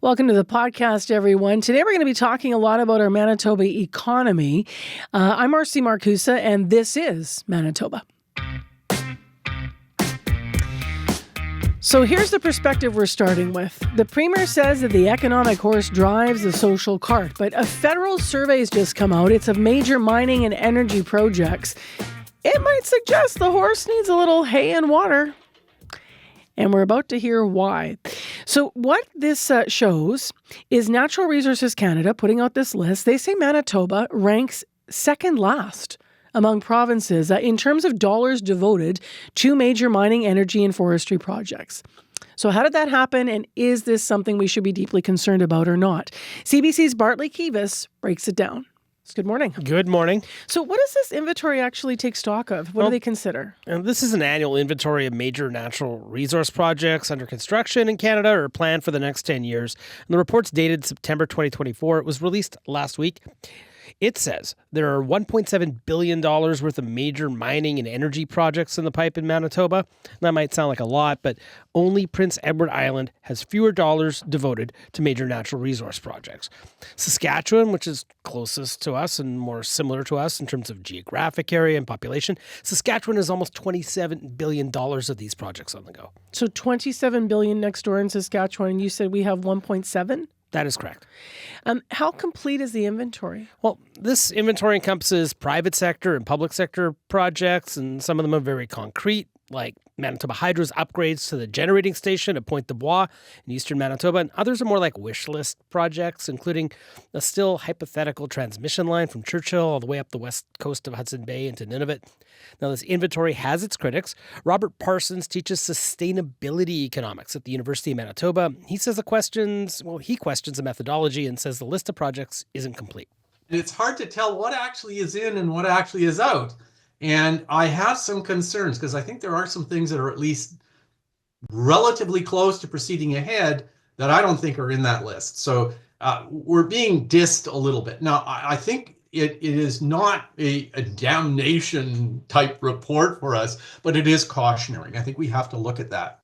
Welcome to the podcast, everyone. Today we're going to be talking a lot about our Manitoba economy. I'm Marcy Markusa, and this is Manitoba. So here's the perspective we're starting with. The Premier says that the economic horse drives the social cart, but a federal survey has just come out. It's of major mining and energy projects. It might suggest the horse needs a little hay and water. And we're about to hear why. So what this shows is Natural Resources Canada putting out this list. They say Manitoba ranks second last among provinces in terms of dollars devoted to major mining, energy, and forestry projects. So how did that happen, and is this something we should be deeply concerned about or not? CBC's Bartley Kives breaks it down. Good morning. Good morning. So what does this inventory actually take stock of? What do they consider? And this is an annual inventory of major natural resource projects under construction in Canada or planned for the next 10 years. And the report's dated September 2024. It was released last week. It says there are $1.7 billion worth of major mining and energy projects in the pipe in Manitoba. That might sound like a lot, but only Prince Edward Island has fewer dollars devoted to major natural resource projects. Saskatchewan, which is closest to us and more similar to us in terms of geographic area and population, Saskatchewan has almost $27 billion of these projects on the go. So $27 billion next door in Saskatchewan, and you said we have 1.7? That is correct. How complete is the inventory? Well, this inventory encompasses private sector and public sector projects, and some of them are very concrete, like Manitoba Hydro's upgrades to the generating station at Pointe de Bois in eastern Manitoba, and others are more like wish list projects, including a still hypothetical transmission line from Churchill all the way up the west coast of Hudson Bay into Nunavut. Now, this inventory has its critics. Robert Parsons teaches sustainability economics at the University of Manitoba. He says he questions the methodology and says the list of projects isn't complete. It's hard to tell what actually is in and what actually is out. And I have some concerns because I think there are some things that are at least relatively close to proceeding ahead that I don't think are in that list. So we're being dissed a little bit. Now, I think it is not a damnation type report for us, but it is cautionary. I think we have to look at that.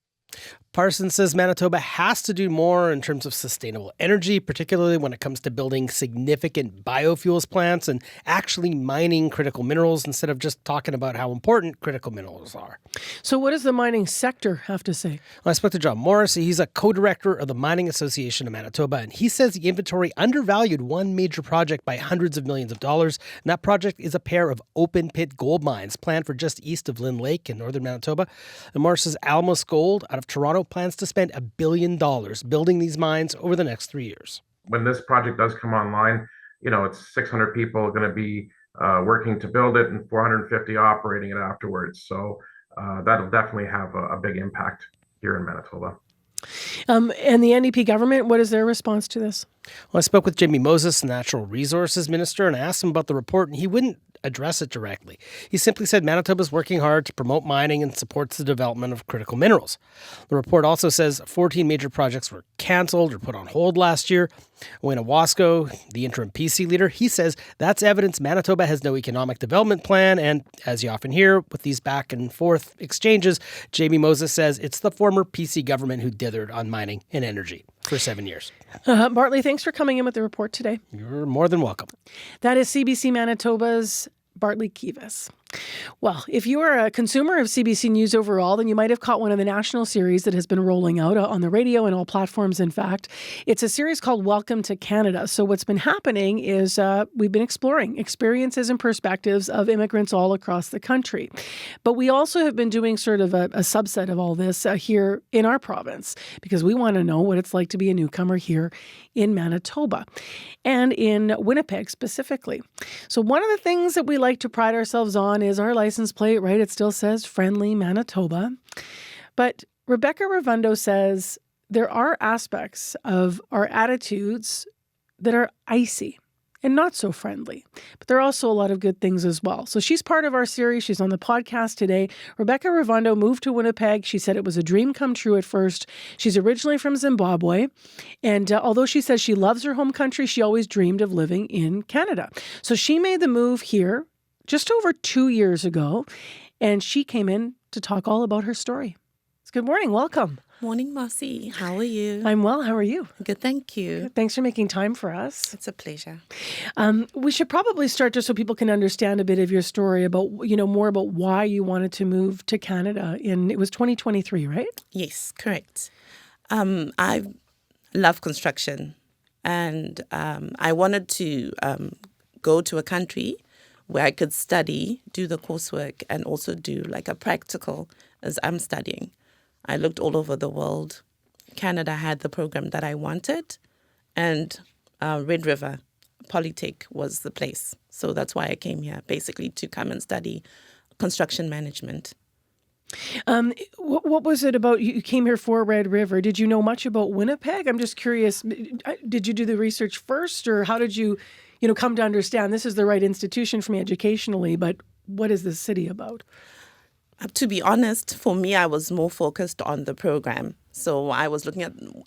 Parsons says Manitoba has to do more in terms of sustainable energy, particularly when it comes to building significant biofuels plants and actually mining critical minerals instead of just talking about how important critical minerals are. So what does the mining sector have to say? Well, I spoke to John Morrissey. He's a co-director of the Mining Association of Manitoba, and he says the inventory undervalued one major project by hundreds of millions of dollars, and that project is a pair of open-pit gold mines planned for just east of Lynn Lake in northern Manitoba. And Morris says Alamos Gold out of Toronto plans to spend $1 billion building these mines over the next 3 years. When this project does come online, it's 600 people going to be working to build it and 450 operating it afterwards. So that'll definitely have a big impact here in Manitoba. And the NDP government, what is their response to this? Well, I spoke with Jamie Moses, the Natural Resources Minister, and I asked him about the report, and he wouldn't address it directly. He simply said Manitoba's working hard to promote mining and supports the development of critical minerals. The report also says 14 major projects were canceled or put on hold last year. Wayne Wasco, the interim PC leader, he says that's evidence Manitoba has no economic development plan. And as you often hear with these back and forth exchanges, Jamie Moses says it's the former PC government who dithered on mining and energy for 7 years. Bartley, thanks for coming in with the report today. You're more than welcome. That is CBC Manitoba's Bartley Kives. Well, if you are a consumer of CBC News overall, then you might have caught one of the national series that has been rolling out on the radio and all platforms, in fact. It's a series called Welcome to Canada. So what's been happening is we've been exploring experiences and perspectives of immigrants all across the country. But we also have been doing sort of a subset of all this here in our province because we want to know what it's like to be a newcomer here in Manitoba and in Winnipeg specifically. So one of the things that we like to pride ourselves on is our license plate, right? It still says Friendly Manitoba. But Rebecca Ruvunda says there are aspects of our attitudes that are icy and not so friendly. But there are also a lot of good things as well. So she's part of our series. She's on the podcast today. Rebecca Ruvunda moved to Winnipeg. She said it was a dream come true at first. She's originally from Zimbabwe. And although she says she loves her home country, she always dreamed of living in Canada. So she made the move here just over 2 years ago. And she came in to talk all about her story. Good morning. Welcome. Morning, Marcy. How are you? I'm well. How are you? Good, thank you. Thanks for making time for us. It's a pleasure. We should probably start just so people can understand a bit of your story about, more about why you wanted to move to Canada it was 2023, right? Yes, correct. I love construction, and I wanted to go to a country where I could study, do the coursework, and also do like a practical as I'm studying. I looked all over the world. Canada had the program that I wanted, and Red River Polytech was the place. So that's why I came here, basically to come and study construction management. What was it about? You came here for Red River. Did you know much about Winnipeg? I'm just curious. Did you do the research first, or how did you, come to understand this is the right institution for me educationally, but what is this city about? To be honest, for me, I was more focused on the program. So I was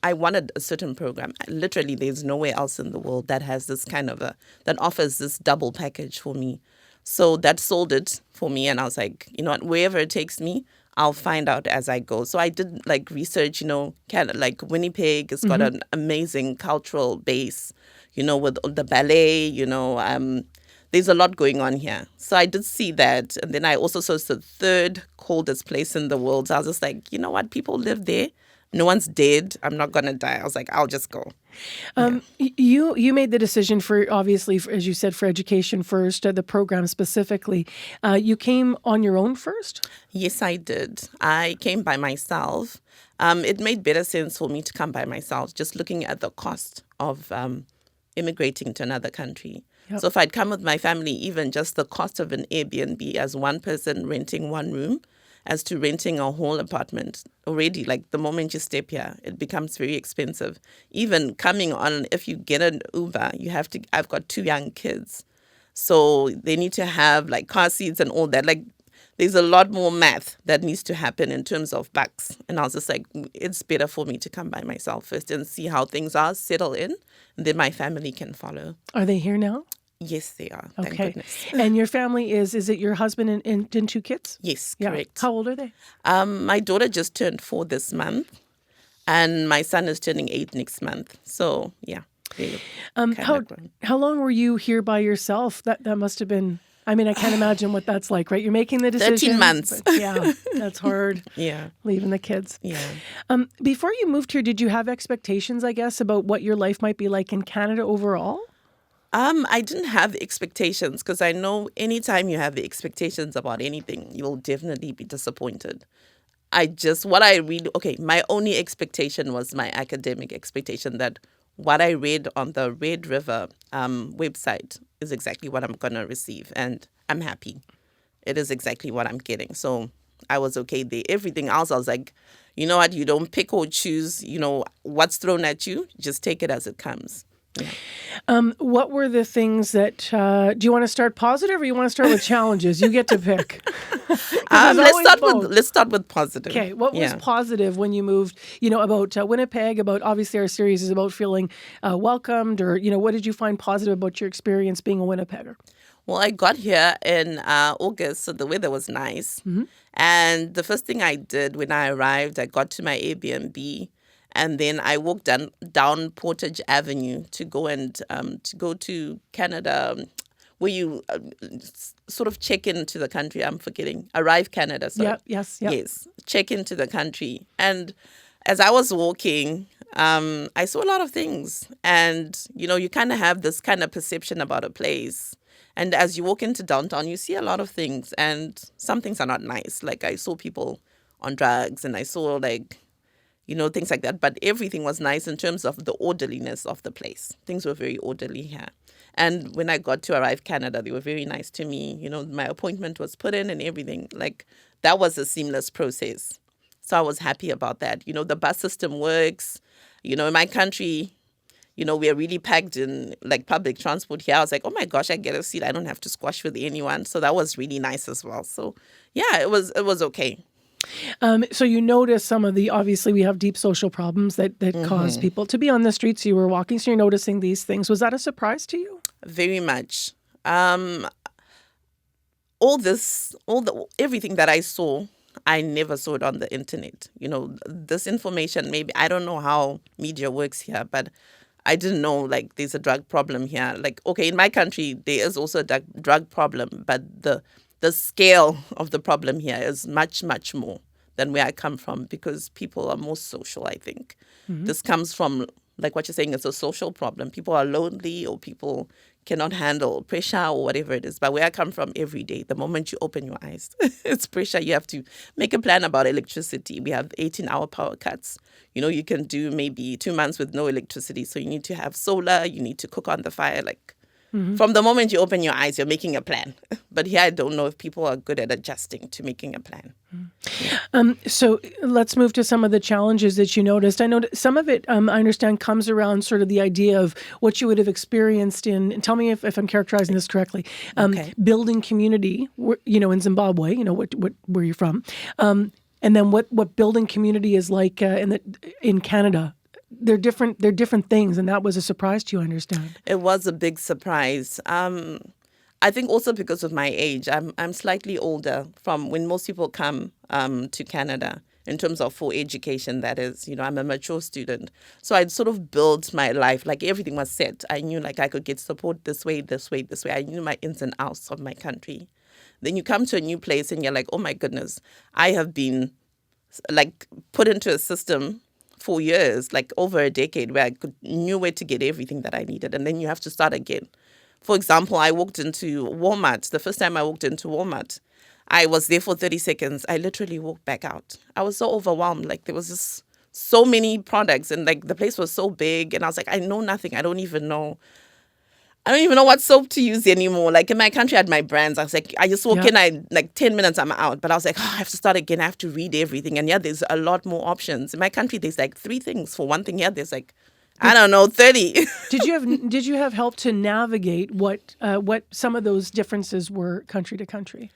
I wanted a certain program. Literally, there's nowhere else in the world that has this kind of that offers this double package for me. So that sold it for me. And I was like, wherever it takes me, I'll find out as I go. So I did research, like Winnipeg has got an amazing cultural base, with the ballet, there's a lot going on here. So I did see that. And then I also saw it's the third coldest place in the world. So I was just like, you know what? People live there. No one's dead. I'm not going to die. I was like, I'll just go. You made the decision for, obviously, as you said, for education first, the program specifically. You came on your own first? Yes, I did. I came by myself. It made better sense for me to come by myself, just looking at the cost of immigrating to another country. Yep. So if I'd come with my family, even just the cost of an Airbnb as one person renting one room, as to renting a whole apartment, already, the moment you step here, it becomes very expensive. Even coming on, if you get an Uber, I've got 2 young kids. So they need to have car seats and all that. There's a lot more math that needs to happen in terms of bucks. And I was just like, it's better for me to come by myself first and see how things are, settle in, and then my family can follow. Are they here now? Yes, they are. Thank goodness. And your family is it your husband and 2 kids? Yes, yeah. Correct. How old are they? My daughter just turned 4 this month, and my son is turning 8 next month. So, yeah. How long were you here by yourself? That must have been... I mean, I can't imagine what that's like, right? You're making the decision. 13 months. Yeah, that's hard. Yeah. Leaving the kids. Yeah. Before you moved here, did you have expectations, I guess, about what your life might be like in Canada overall? I didn't have expectations because I know anytime you have the expectations about anything, you'll definitely be disappointed. My only expectation was my academic expectation that what I read on the Red River website is exactly what I'm going to receive. And I'm happy. It is exactly what I'm getting. So I was okay there. Everything else, I was like, you know what? You don't pick or choose, what's thrown at you. Just take it as it comes. Yeah. What were the things that, do you want to start positive or you want to start with challenges? You get to pick. Let's start with positive. Okay. What was positive when you moved, about Winnipeg, about obviously our series is about feeling welcomed or, what did you find positive about your experience being a Winnipegger? Well, I got here in August, so the weather was nice. Mm-hmm. And the first thing I did when I arrived, I got to my Airbnb. And then I walked down Portage Avenue to go to Canada, where you sort of check into the country. I'm forgetting. Arrive Canada. Sorry. Yep. Yes. Check into the country. And as I was walking, I saw a lot of things. And, you kind of have this kind of perception about a place. And as you walk into downtown, you see a lot of things. And some things are not nice. I saw people on drugs and I saw things like that. But everything was nice in terms of the orderliness of the place. Things were very orderly here. And when I got to Arrive Canada, they were very nice to me. My appointment was put in and everything. That was a seamless process. So I was happy about that. The bus system works. In my country, we're really packed in public transport here. I was like, oh my gosh, I get a seat. I don't have to squash with anyone. So that was really nice as well. So yeah, it was okay. So you notice some of obviously we have deep social problems that cause people to be on the streets. You were walking, so you're noticing these things. Was that a surprise to you? Very much. Everything that I saw, I never saw it on the internet. This information, maybe, I don't know how media works here, but I didn't know, like, there's a drug problem here. Like, okay, in my country, there is also a drug problem, but the scale of the problem here is much, much more than where I come from, because people are more social, I think. This comes from, like what you're saying, it's a social problem. People are lonely, or people cannot handle pressure or whatever it is. But where I come from, every day, the moment you open your eyes, it's pressure. You have to make a plan about electricity. We have 18-hour power cuts. You can do maybe 2 months with no electricity. So you need to have solar. You need to cook on the fire. Like, from the moment you open your eyes, you're making a plan. But here, I don't know if people are good at adjusting to making a plan. So let's move to some of the challenges that you noticed. I know some of it, I understand, comes around sort of the idea of what you would have experienced and tell me if I'm characterizing this correctly, building community, in Zimbabwe, where you're from, and then what building community is like in Canada. They're different things, and that was a surprise to you, I understand. It was a big surprise. I think also because of my age. I'm slightly older from when most people come to Canada, in terms of for education, that is. I'm a mature student. So I'd sort of built my life, like everything was set. I knew, like, I could get support this way, this way, this way. I knew my ins and outs of my country. Then you come to a new place and you're like, oh my goodness, I have been, like, put into a system for years, like over a decade, where I knew where to get everything that I needed. And then you have to start again. For example, I walked into Walmart. The first time I walked into Walmart, I was there for 30 seconds. I literally walked back out. I was so overwhelmed. Like, there was just so many products, and like the place was so big. And I was like, I know nothing. I don't even know what soap to use anymore. Like, in my country, I had my brands. I was like, I just walk in, like 10 minutes, I'm out. But I was like, I have to start again. I have to read everything. And there's a lot more options. In my country, there's like 3 things for one thing. There's like, I don't know, 30. Did you have help to navigate what some of those differences were country to country?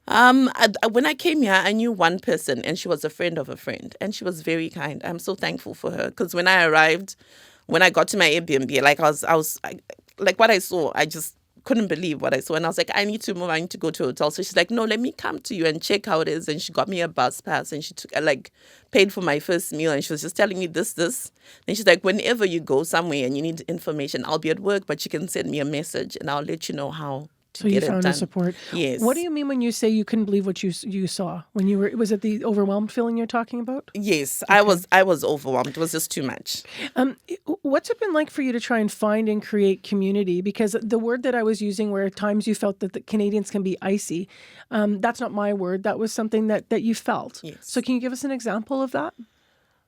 When I came here, I knew one person, and she was a friend of a friend, and she was very kind. I'm so thankful for her, because when I arrived, when I got to my Airbnb, like like what I saw, I just couldn't believe what I saw. And I was like, I need to move. I need to go to a hotel. So she's like, no, let me come to you and check how it is. And she got me a bus pass, and she paid for my first meal. And she was just telling me this. Then she's like, whenever you go somewhere and you need information, I'll be at work, but you can send me a message and I'll let you know how to get it done. So you found a support. Yes. What do you mean when you say you couldn't believe what you saw? When you were, was it the overwhelmed feeling you're talking about? Yes, okay. I was overwhelmed. It was just too much. What's it been like for you to try and find and create community? Because the word that I was using, where at times you felt that the Canadians can be icy, that's not my word. That was something that you felt. Yes. So can you give us an example of that?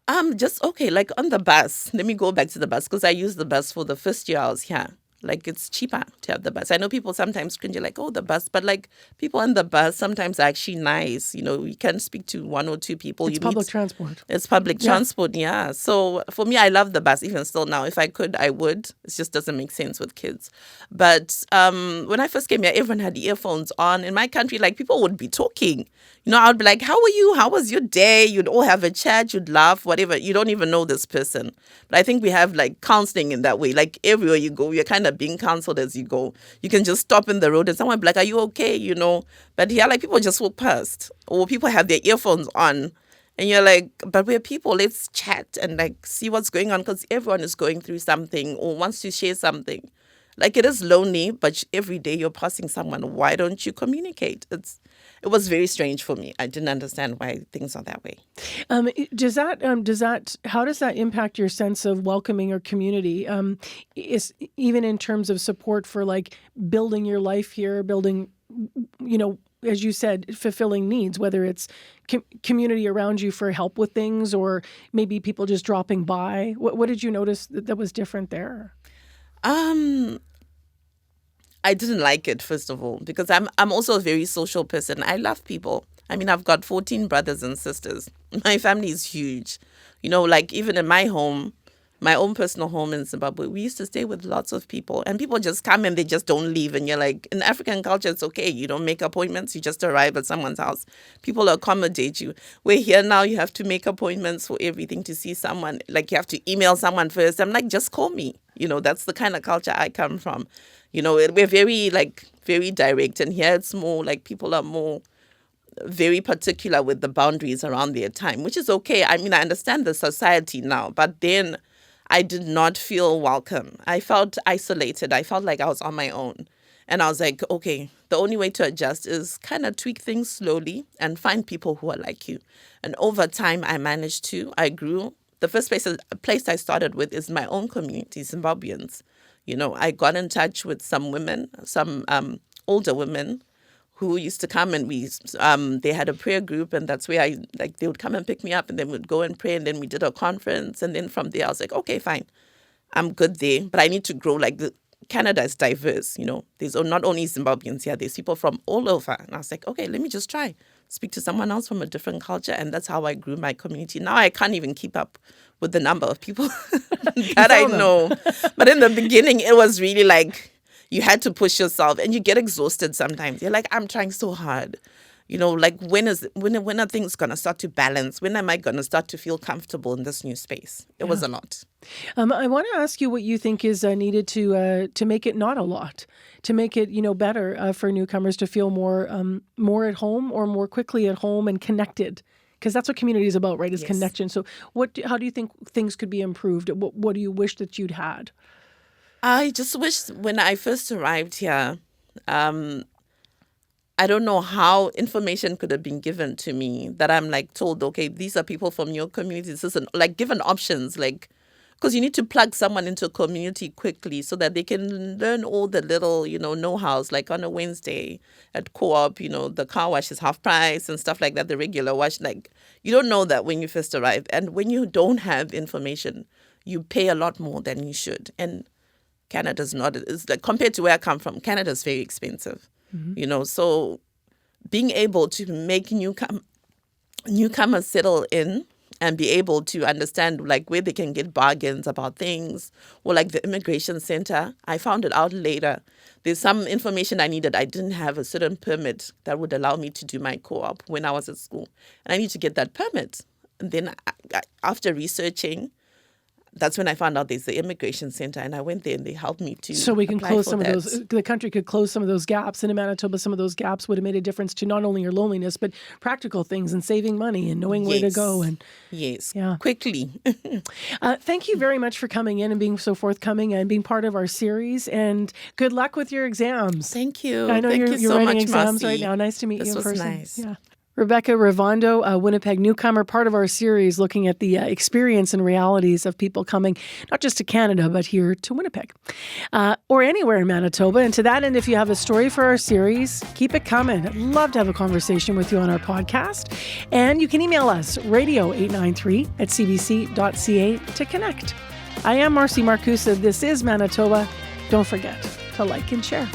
Like on the bus. Let me go back to the bus, because I used the bus for the first year I was here. Like, it's cheaper to have the bus. I know people sometimes cringe, like, oh, the bus. But, like, people on the bus sometimes are actually nice. You can speak to 1 or 2 people. It's public transport. It's public transport, yeah. So, for me, I love the bus, even still now. If I could, I would. It just doesn't make sense with kids. But when I first came here, everyone had earphones on. In my country, like, people would be talking. I'd be like, how are you? How was your day? You'd all have a chat. You'd laugh, whatever. You don't even know this person. But I think we have, like, counseling in that way. Like, everywhere you go, you're kind of being counseled as you go. You can just stop in the road and someone will be like, are you okay? But here, like, people just walk past, or people have their earphones on, and you're like, but we're people, let's chat and like see what's going on, because everyone is going through something or wants to share something. Like, it is lonely, but every day you're passing someone. Why don't you communicate? It was very strange for me. I didn't understand why things are that way. How does that impact your sense of welcoming or community? Is even in terms of support for like building your life here, building, as you said, fulfilling needs, whether it's community around you for help with things, or maybe people just dropping by. What did you notice that was different there? I didn't like it, first of all, because I'm also a very social person. I love people. I mean, I've got 14 brothers and sisters. My family is huge. Like, even in my home, my own personal home in Zimbabwe, we used to stay with lots of people, and people just come and they just don't leave. And you're like, in African culture, it's okay. You don't make appointments. You just arrive at someone's house. People accommodate you. We're here now. You have to make appointments for everything to see someone. Like, you have to email someone first. I'm like, just call me. That's the kind of culture I come from. We're very direct. And here it's more like people are more very particular with the boundaries around their time, which is okay. I mean, I understand the society now, but then I did not feel welcome. I felt isolated. I felt like I was on my own. And I was like, okay, the only way to adjust is kind of tweak things slowly and find people who are like you. And over time, I managed to. I grew. The first place I started with is my own community, Zimbabweans. You know, I got in touch with some women, some older women who used to come, and they had a prayer group, and that's where they would come and pick me up, and then we'd go and pray, and then we did a conference, and then from there I was like, okay, fine, I'm good there, but I need to grow. Canada is diverse, you know. There's not only Zimbabweans here, there's people from all over, and I was like, okay, let me just try speak to someone else from a different culture, and that's how I grew my community. Now I can't even keep up with the number of people that I know, but in the beginning it was really like, you had to push yourself, and you get exhausted sometimes. You're like, I'm trying so hard. You know, like when are things going to start to balance? When am I going to start to feel comfortable in this new space? It was a lot. I want to ask you what you think is needed to make it not a lot, to make it, better for newcomers to feel more at home or more quickly at home and connected. Because that's what community is about, right? Is connection. So how do you think things could be improved? What do you wish that you'd had? I just wish when I first arrived here, I don't know how information could have been given to me that I'm told, okay, these are people from your community. This isn't given options, because you need to plug someone into a community quickly so that they can learn all the little, know-hows, like on a Wednesday at co-op, the car wash is half price and stuff like that, the regular wash. You don't know that when you first arrive. And when you don't have information, you pay a lot more than you should. And Canada's not, it's compared to where I come from, Canada's very expensive, so being able to make newcomers settle in and be able to understand where they can get bargains about things, or the immigration center. I found it out later. There's some information I needed. I didn't have a certain permit that would allow me to do my co-op when I was at school. And I need to get that permit. And then after researching, that's when I found out there's the immigration center, and I went there and they helped me to. So we can close some of those. The country could close some of those gaps. And in Manitoba, some of those gaps would have made a difference to not only your loneliness, but practical things and saving money and knowing where to go. And quickly. Thank you very much for coming in and being so forthcoming and being part of our series. And good luck with your exams. Thank you. I know you're so writing much, exams Marcy. right now. Nice to meet you in person. Nice. Yeah. Rebecca Ruvunda, a Winnipeg newcomer, part of our series looking at the experience and realities of people coming not just to Canada, but here to Winnipeg or anywhere in Manitoba. And to that end, if you have a story for our series, keep it coming. I'd love to have a conversation with you on our podcast. And you can email us, radio893@cbc.ca to connect. I am Marcy Markusa. This is Manitoba. Don't forget to like and share.